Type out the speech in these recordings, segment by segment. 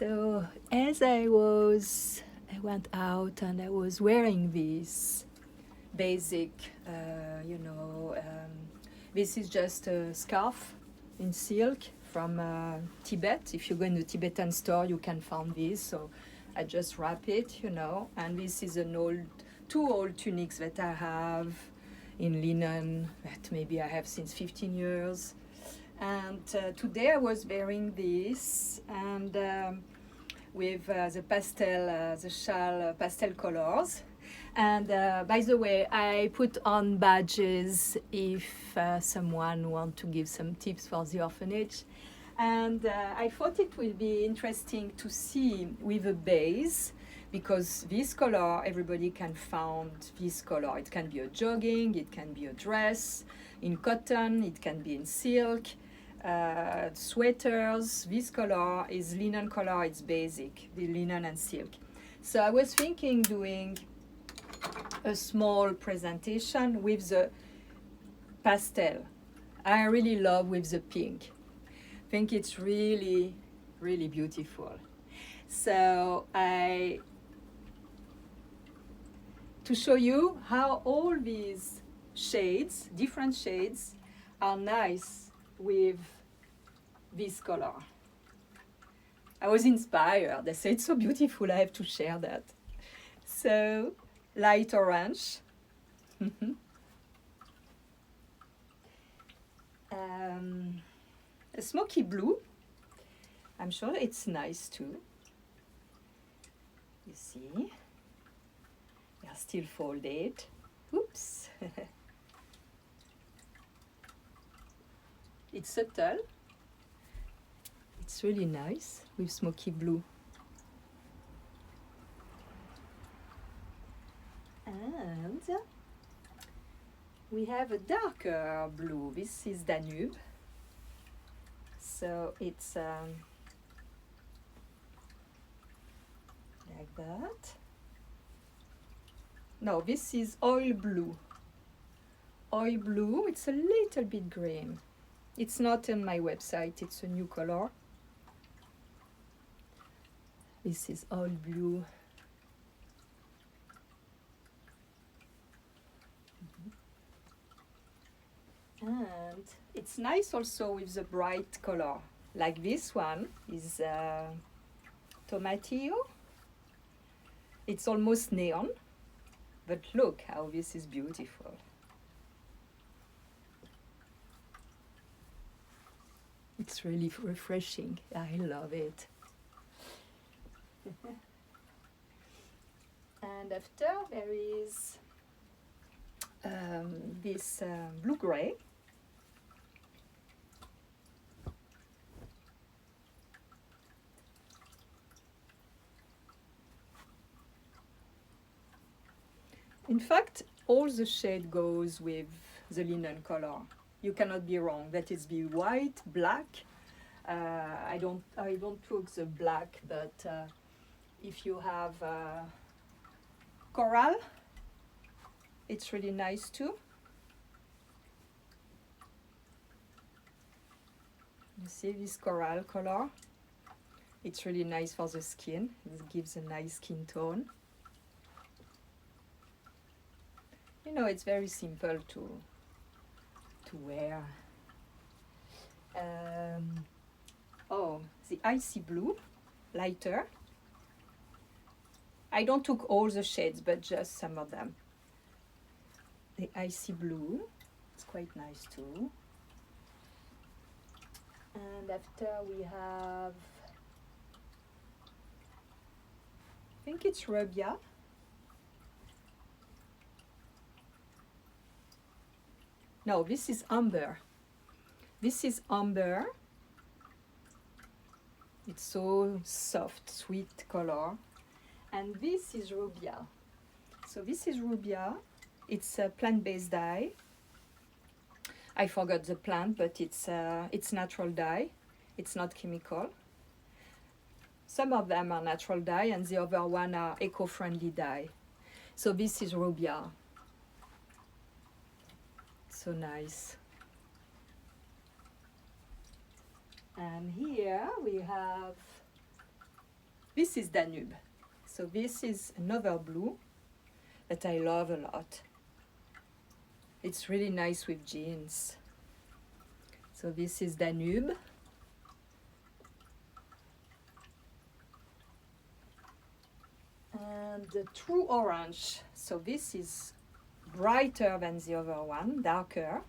So as I went out and I was wearing this basic, this is just a scarf in silk from Tibet. If you go in the Tibetan store, you can find this. So I just wrap it, and this is two old tunics that I have in linen that maybe I have since 15 years. And today I was wearing this, and with the pastel colors. And by the way, I put on badges if someone wants to give some tips for the orphanage. And I thought it would be interesting to see with a base, because this color, everybody can find this color. It can be a jogging, it can be a dress, in cotton, it can be in silk. Sweaters, this color is linen color, it's basic, the linen and silk. So I was thinking doing a small presentation with the pastel. I really love with the pink. I think it's really, really beautiful. So to show you how all these shades, different shades, are nice with this color. I was inspired. I said, it's so beautiful, I have to share that. So, light orange. A smoky blue. I'm sure it's nice too. You see, they are still folded. Oops. It's subtle. It's really nice with smoky blue. And we have a darker blue. This is Danube. So it's like that. No, this is oil blue. Oil blue, it's a little bit green. It's not on my website, it's a new color. This is oil blue. And it's nice also with the bright color. Like this one is Tomatillo. It's almost neon, but look how this is beautiful. It's really refreshing. I love it. And after there is this blue-gray. In fact, all the shade goes with the linen color. You cannot be wrong. That is be white, black. I don't took the black, but if you have coral, it's really nice too. You see this coral color? It's really nice for the skin. It gives a nice skin tone. You know, it's very simple to wear. Oh, the icy blue, lighter. I don't took all the shades, but just some of them. The icy blue, it's quite nice too. And after we have, I think it's Rubia. No, this is amber. This is amber. It's so soft, sweet color. And this is Rubia. So this is Rubia. It's a plant-based dye. I forgot the plant, but it's natural dye. It's not chemical. Some of them are natural dye, and the other one are eco-friendly dye. So this is Rubia. So nice. And here we have This is Danube. So this is another blue that I love a lot. It's really nice with jeans. So this is Danube. And the true orange. So this is brighter than the other one, darker.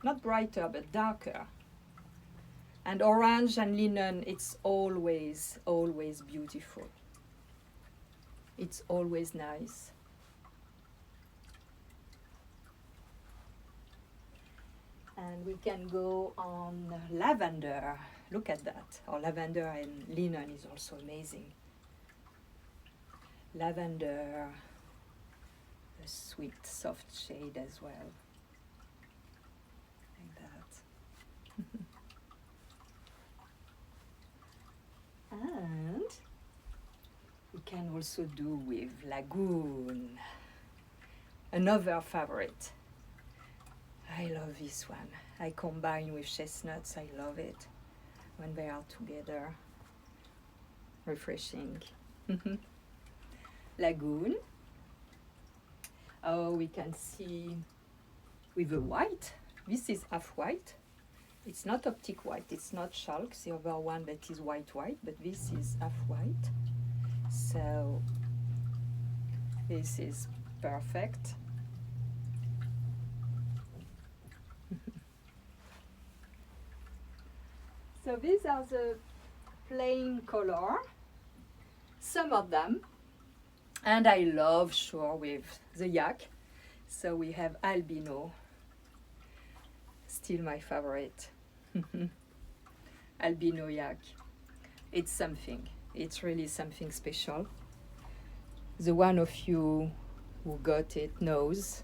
Not brighter, but darker. And orange and linen, it's always, always beautiful. It's always nice. And we can go on lavender. Look at that. Or lavender and linen is also amazing. Lavender, a sweet, soft shade as well. Like that. And we can also do with Lagoon. Another favorite. I love this one. I combine with chestnuts. I love it when they are together. Refreshing. Lagoon. Oh, we can see with the white. This is half white. It's not optic white. It's not chalk. The other one that is white, but this is half white. So this is perfect. So these are the plain color, some of them, and I love sure with the yak. So we have albino, still my favorite. Albino yak. It's something. It's really something special. The one of you who got it knows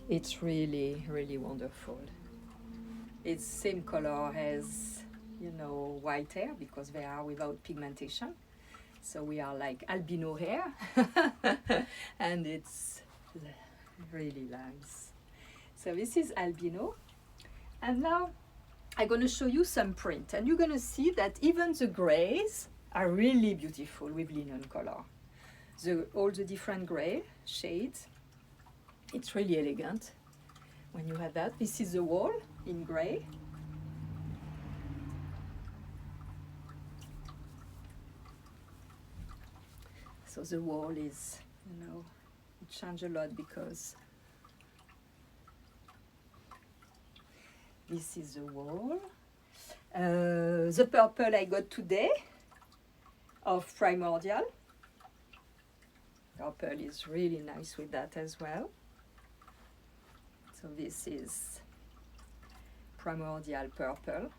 it's really, really wonderful. It's same color as, you know, white hair because they are without pigmentation. So we are like albino hair and it's really nice. So this is albino. And now I'm going to show you some print and you're going to see that even the grays are really beautiful with linen color. All the different gray shades. It's really elegant when you have that. This is the wall in gray. So the wall is, you know, it changed a lot because this is the wall. The purple I got today of Primordial. Purple is really nice with that as well. So this is Primordial purple.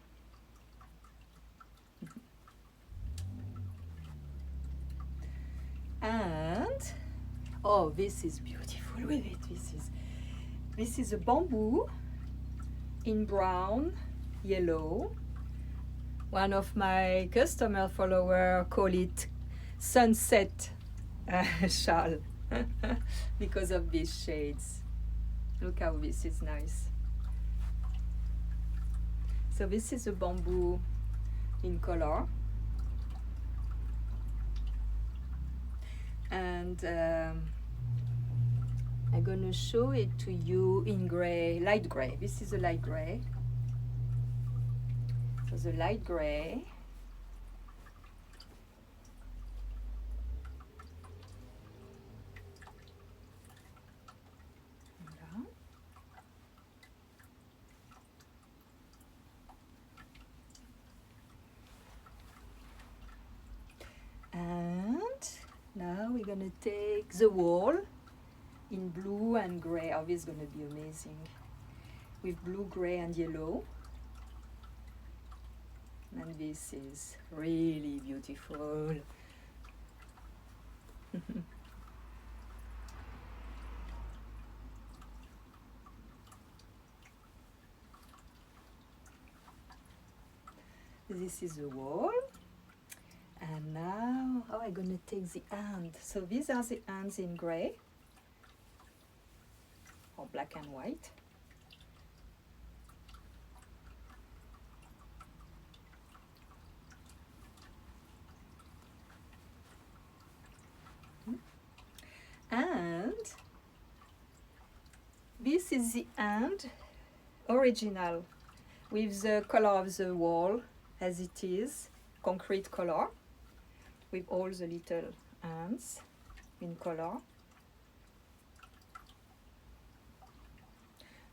And oh, this is beautiful with it. This is a bamboo in brown, yellow. One of my customer follower call it sunset shawl because of these shades. Look how this is nice. So this is a bamboo in color. And I'm gonna show it to you in gray, light gray. This is a light gray. So the light gray. And now we're gonna take the wall in blue and gray. Oh, this is gonna be amazing. With blue, gray, and yellow. And this is really beautiful. This is the wall. And now, oh, I'm gonna take the hand. So these are the hands in gray or black and white. is the end, original, with the color of the wall as it is, concrete color, with all the little ants in color.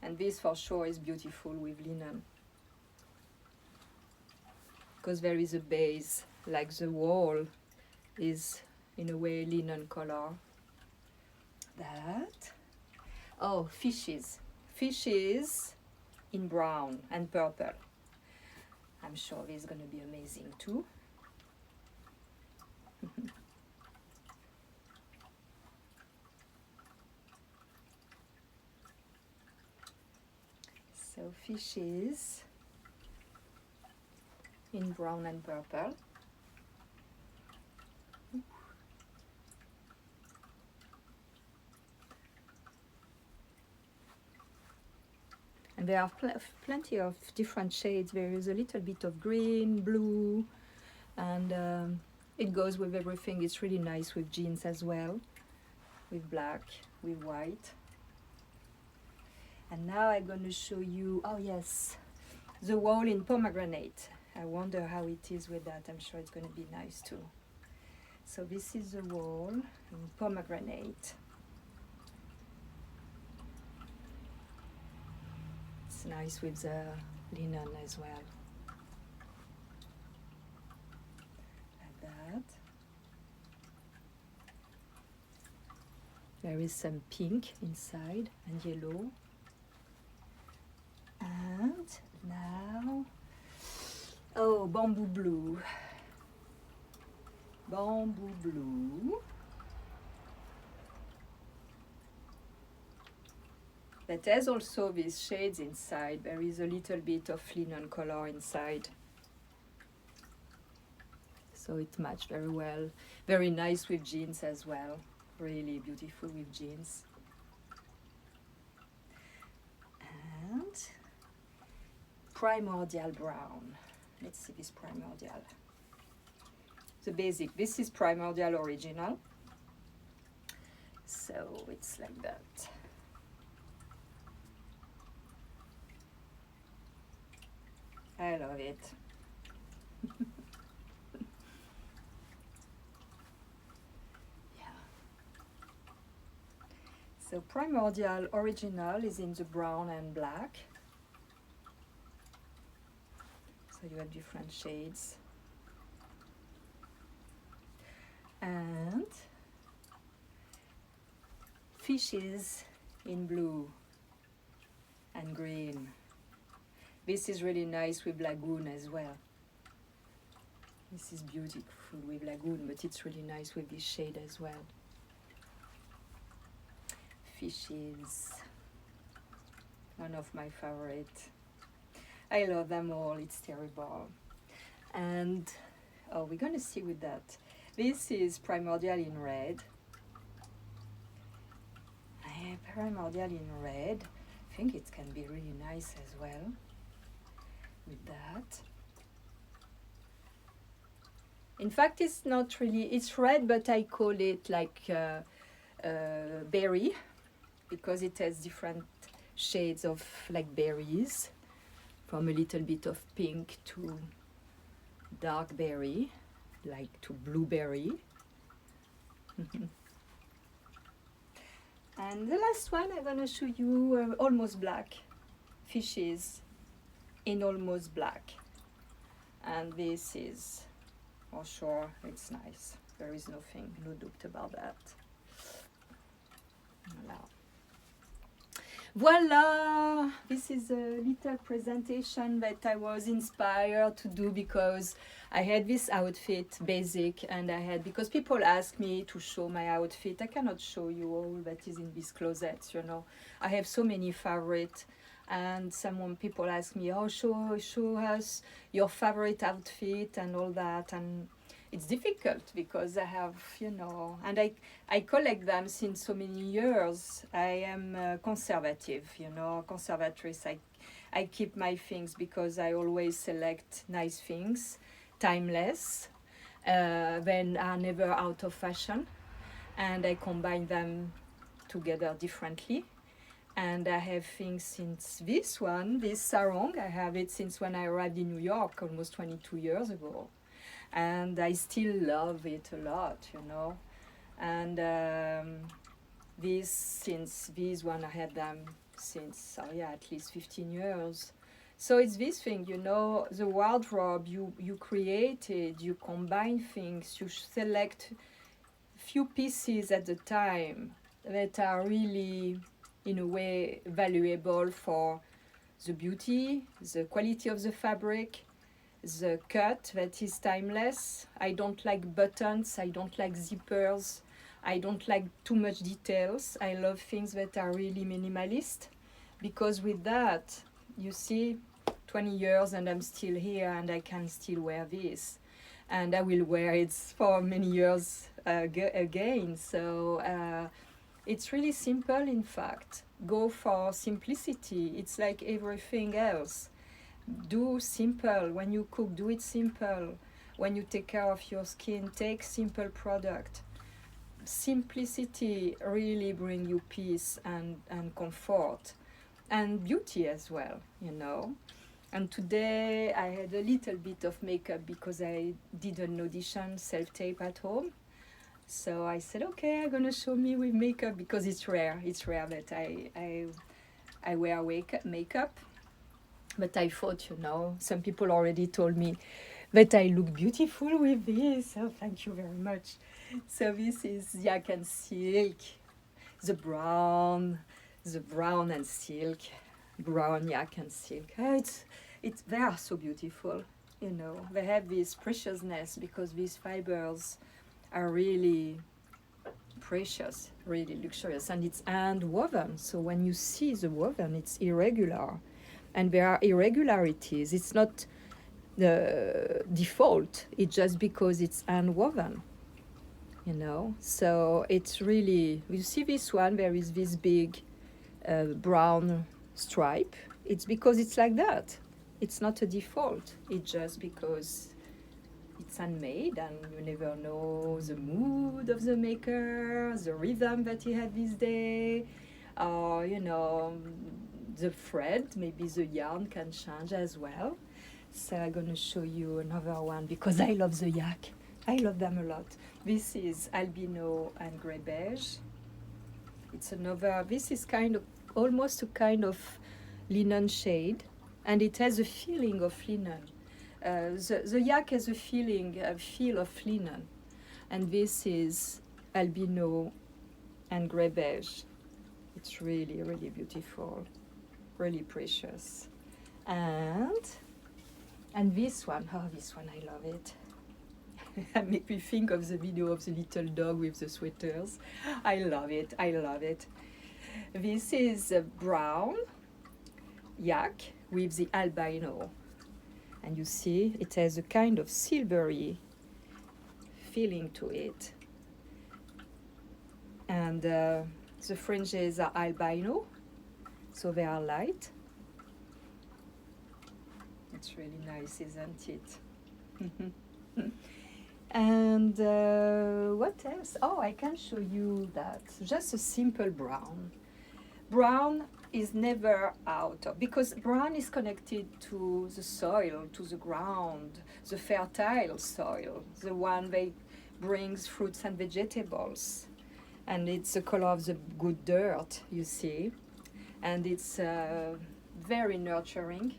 And this for sure is beautiful with linen, because there is a base, like the wall is in a way linen color. That. Oh, fishes. Fishes in brown and purple. I'm sure this is going to be amazing too. So fishes in brown and purple. And there are plenty of different shades. There is a little bit of green, blue, and it goes with everything. It's really nice with jeans as well, with black, with white. And now I'm going to show you, oh yes, the wall in pomegranate. I wonder how it is with that. I'm sure it's going to be nice too. So this is the wall in pomegranate. It's nice with the linen as well. Like that. There is some pink inside and yellow. And now, oh, bamboo blue. Bamboo blue. That has also these shades inside. There is a little bit of linen color inside. So it matched very well. Very nice with jeans as well. Really beautiful with jeans. And primordial brown. Let's see this primordial. The basic. This is primordial original. So it's like that. I love it. Yeah. So primordial original is in the brown and black. So you have different shades. And fishes in blue and green. This is really nice with lagoon as well. This is beautiful with lagoon, but it's really nice with this shade as well. Fishes, one of my favorite. I love them all, it's terrible. And, oh, we're gonna see with that. This is primordial in red. Primordial in red. I think it can be really nice as well. With that. In fact, it's not really, it's red, but I call it like berry, because it has different shades of like berries, from a little bit of pink to dark berry, like to blueberry. And the last one I'm gonna show you almost black fishes in almost black, and this is for sure it's nice. There is nothing, no doubt about that. Voila, this is a little presentation that I was inspired to do because I had this outfit basic, and I had, because people ask me to show my outfit, I cannot show you all that is in this closet, you know. I have so many favorites. And people ask me, oh, show us your favorite outfit and all that. And it's difficult because I have, you know, and I collect them since so many years. I am conservative, you know, conservatrix. I keep my things because I always select nice things, timeless, then are never out of fashion. And I combine them together differently. And I have things since this sarong, I have it since when I arrived in New York almost 22 years ago. And I still love it a lot, you know. And these one, I had them since, at least 15 years. So it's this thing, you know, the wardrobe, you create it, you combine things, you select few pieces at a time that are really, in a way, valuable for the beauty, the quality of the fabric, the cut that is timeless. I don't like buttons, I don't like zippers, I don't like too much details. I love things that are really minimalist, because with that, you see, 20 years and I'm still here and I can still wear this. And I will wear it for many years again. So it's really simple, in fact. Go for simplicity. It's like everything else. Do simple. When you cook, do it simple. When you take care of your skin, take simple product. Simplicity really bring you peace and comfort and beauty as well, you know. And today I had a little bit of makeup because I did an audition self-tape at home. So I said, okay, I'm gonna show me with makeup, because it's rare. It's rare that I wear makeup. But I thought, you know, some people already told me that I look beautiful with this. So thank you very much. So this is Yak and Silk, the brown and silk, brown yak and silk. They are so beautiful, you know. They have this preciousness because these fibers are really precious, really luxurious, and it's hand woven. So when you see the woven, it's irregular, and there are irregularities. It's not the default. It's just because it's hand woven, you know. So it's really, you see this one, there is this big brown stripe. It's because it's like that. It's not a default. It's just because it's handmade, and you never know the mood of the maker, the rhythm that he had this day, or, you know, the thread, maybe the yarn can change as well. So I'm gonna show you another one because I love the yak. I love them a lot. This is albino and grey beige. It's another, this is kind of almost a kind of linen shade, and it has a feeling of linen. The yak has a feel of linen, and this is albino and grey beige. It's really, really beautiful, really precious. And this one, this one, I love it. It makes me think of the video of the little dog with the sweaters. I love it, I love it. This is a brown yak with the albino. And you see, it has a kind of silvery feeling to it. And the fringes are albino, so they are light. It's really nice, isn't it? And what else? Oh, I can show you that. Just a simple brown. Brown is never out of, because brown is connected to the soil, to the ground, the fertile soil, the one that brings fruits and vegetables. And it's the color of the good dirt, you see. And it's very nurturing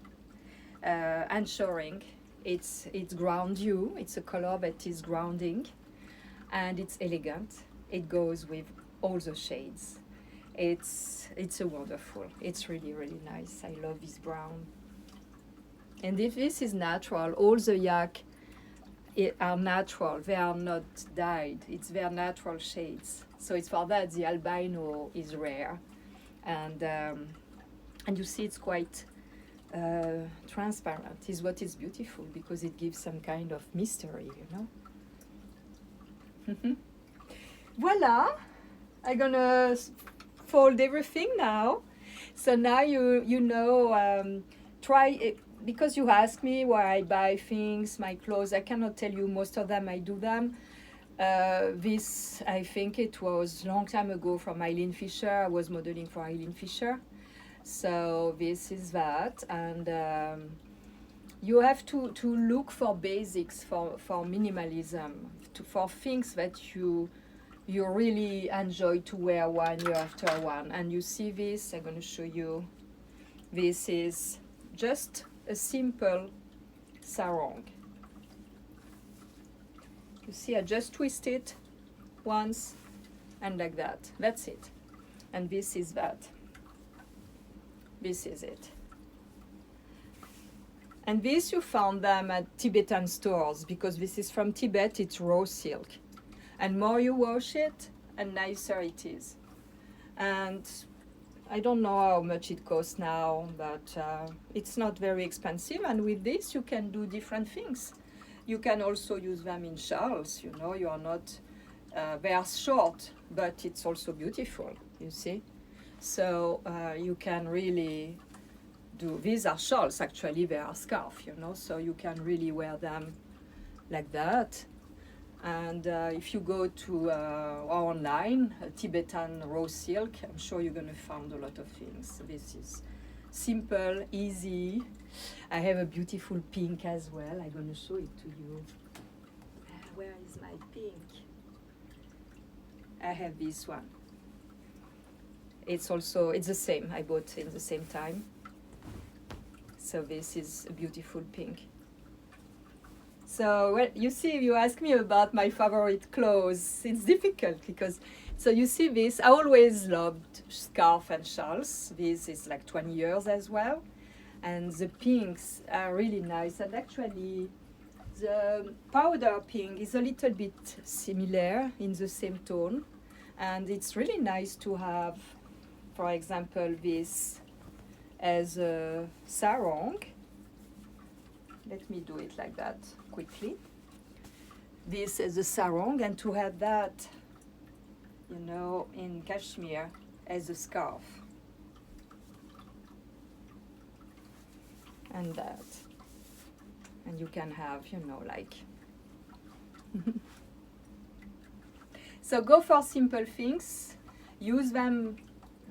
and showering. It's ground you. It's a color that is grounding, and it's elegant. It goes with all the shades. It's a wonderful. It's really, really nice. I love this brown. And if this is natural, all the yak are natural. They are not dyed. It's their natural shades. So it's for that the albino is rare, and you see it's quite transparent. Is what is beautiful, because it gives some kind of mystery, you know. Voila! I'm gonna fold everything now. So now you know, try it, because you ask me where I buy things, my clothes. I cannot tell you most of them. I do them. This, I think it was a long time ago, from Eileen Fisher. I was modeling for Eileen Fisher. So this is that, and you have to look for basics for minimalism, for things that you really enjoy to wear one year after one. And you see this, I'm going to show you. This is just a simple sarong. You see, I just twist it once and like that. That's it. And this is that. This is it. And this you found them at Tibetan stores because this is from Tibet, it's raw silk. And more you wash it, and nicer it is. And I don't know how much it costs now, but it's not very expensive. And with this, you can do different things. You can also use them in shawls, you know, you are not, they are short, but it's also beautiful, you see. So you can really do, these are shawls, actually, they are scarf, you know, so you can really wear them like that. And if you go to online, Tibetan raw silk, I'm sure you're going to find a lot of things. This is simple, easy. I have a beautiful pink as well. I'm going to show it to you. Where is my pink? I have this one. It's also, it's the same. I bought in the same time. So this is a beautiful pink. So well, you see, you ask me about my favorite clothes. It's difficult because, so you see this, I always loved scarf and shawls. This is like 20 years as well. And the pinks are really nice. And actually, the powder pink is a little bit similar in the same tone. And it's really nice to have, for example, this as a sarong. Let me do it like that quickly. This is a sarong, and to have that, you know, in cashmere as a scarf. And that. And you can have, you know, like. So go for simple things. Use them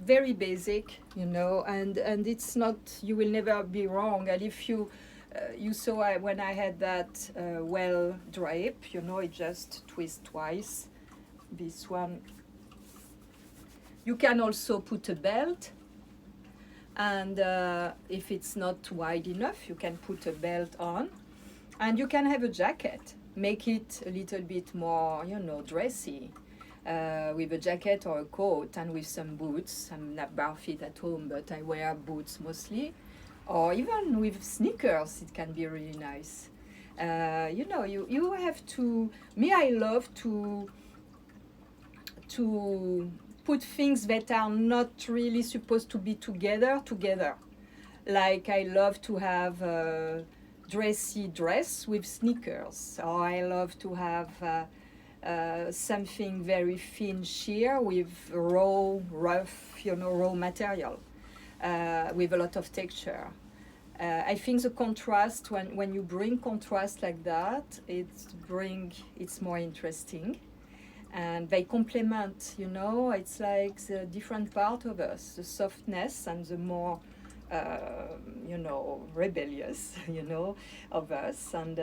very basic, you know, and it's not, you will never be wrong. And if you saw when I had that well drape, you know, it just twists twice. This one. You can also put a belt, and if it's not wide enough, you can put a belt on, and you can have a jacket. Make it a little bit more, you know, dressy. With a jacket or a coat and with some boots. I'm not barefoot at home, but I wear boots mostly. Or even with sneakers, it can be really nice. You know, you have to, me, I love to put things that are not really supposed to be together. Like I love to have a dressy dress with sneakers, or I love to have something very thin sheer with rough, you know, raw material with a lot of texture. I think the contrast, when you bring contrast like that, it's more interesting. And they complement, you know, it's like the different part of us, the softness and the more you know, rebellious, you know, of us. And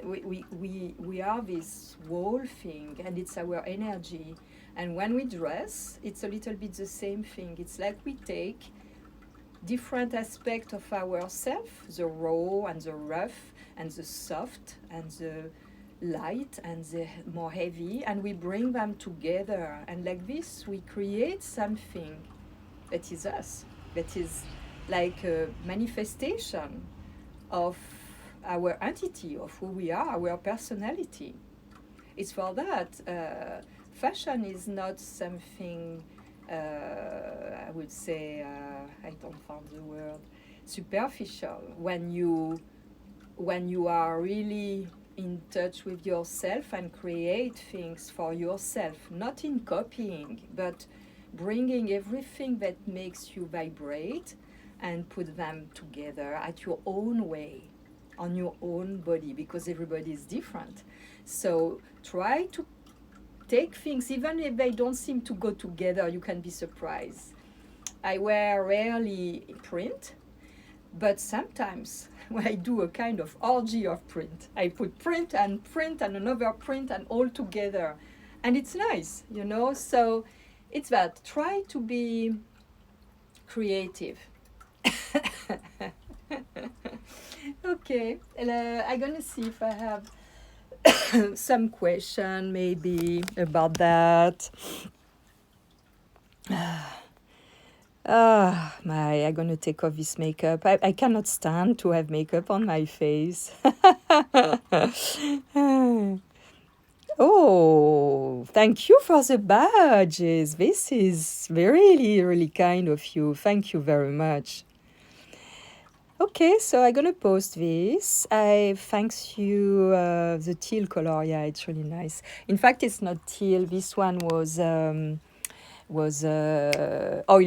we are this whole thing, and it's our energy. And when we dress, it's a little bit the same thing. It's like we take different aspects of ourselves, the raw and the rough and the soft and the light and the more heavy, and we bring them together. And like this, we create something that is us, that is like a manifestation of our entity, of who we are, our personality. It's for that fashion is not something, I would say, I don't find the word, superficial. When you are really in touch with yourself and create things for yourself, not in copying, but bringing everything that makes you vibrate and put them together at your own way, on your own body, because everybody is different. So try to take things, even if they don't seem to go together, you can be surprised. I wear rarely print, but sometimes when I do a kind of orgy of print, I put print and another print and all together. And it's nice, you know? So it's that. Try to be creative. Okay, I'm gonna see if I have some question maybe about that. I'm gonna take off this makeup. I cannot stand to have makeup on my face. Oh, thank you for the badges. This is really, really kind of you. Thank you very much. Okay, so I'm gonna post this. I thanks you. The teal color, yeah, it's really nice. In fact, it's not teal. This one was oil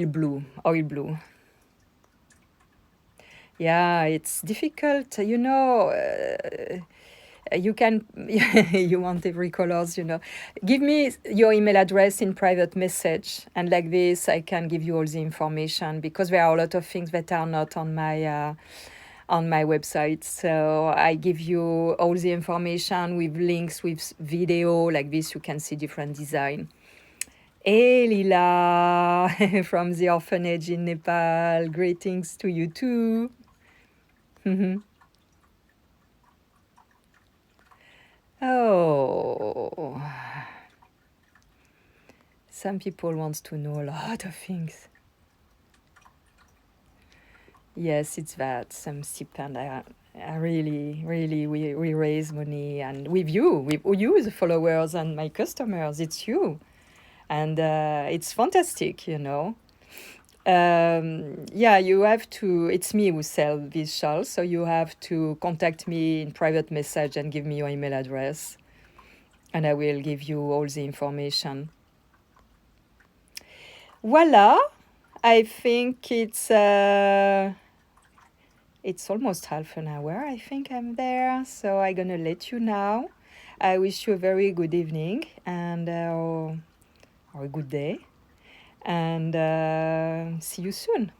blue. Oil blue. Yeah, it's difficult. You know, you can you want every colors. You know, give me your email address in private message, and like this, I can give you all the information because there are a lot of things that are not on my website. So I give you all the information with links, with video like this. You can see different design. Hey Lila from the orphanage in Nepal. Greetings to you too. Oh, some people want to know a lot of things. Yes, it's that. Some stipend. I really, really, we raise money and with you, the followers and my customers, it's you. And it's fantastic, you know. Yeah, you have to, it's me who sell these shawls, so you have to contact me in private message and give me your email address, and I will give you all the information. Voila, I think it's almost half an hour. I think I'm there, so I'm gonna let you now. I wish you a very good evening and or a good day, and see you soon.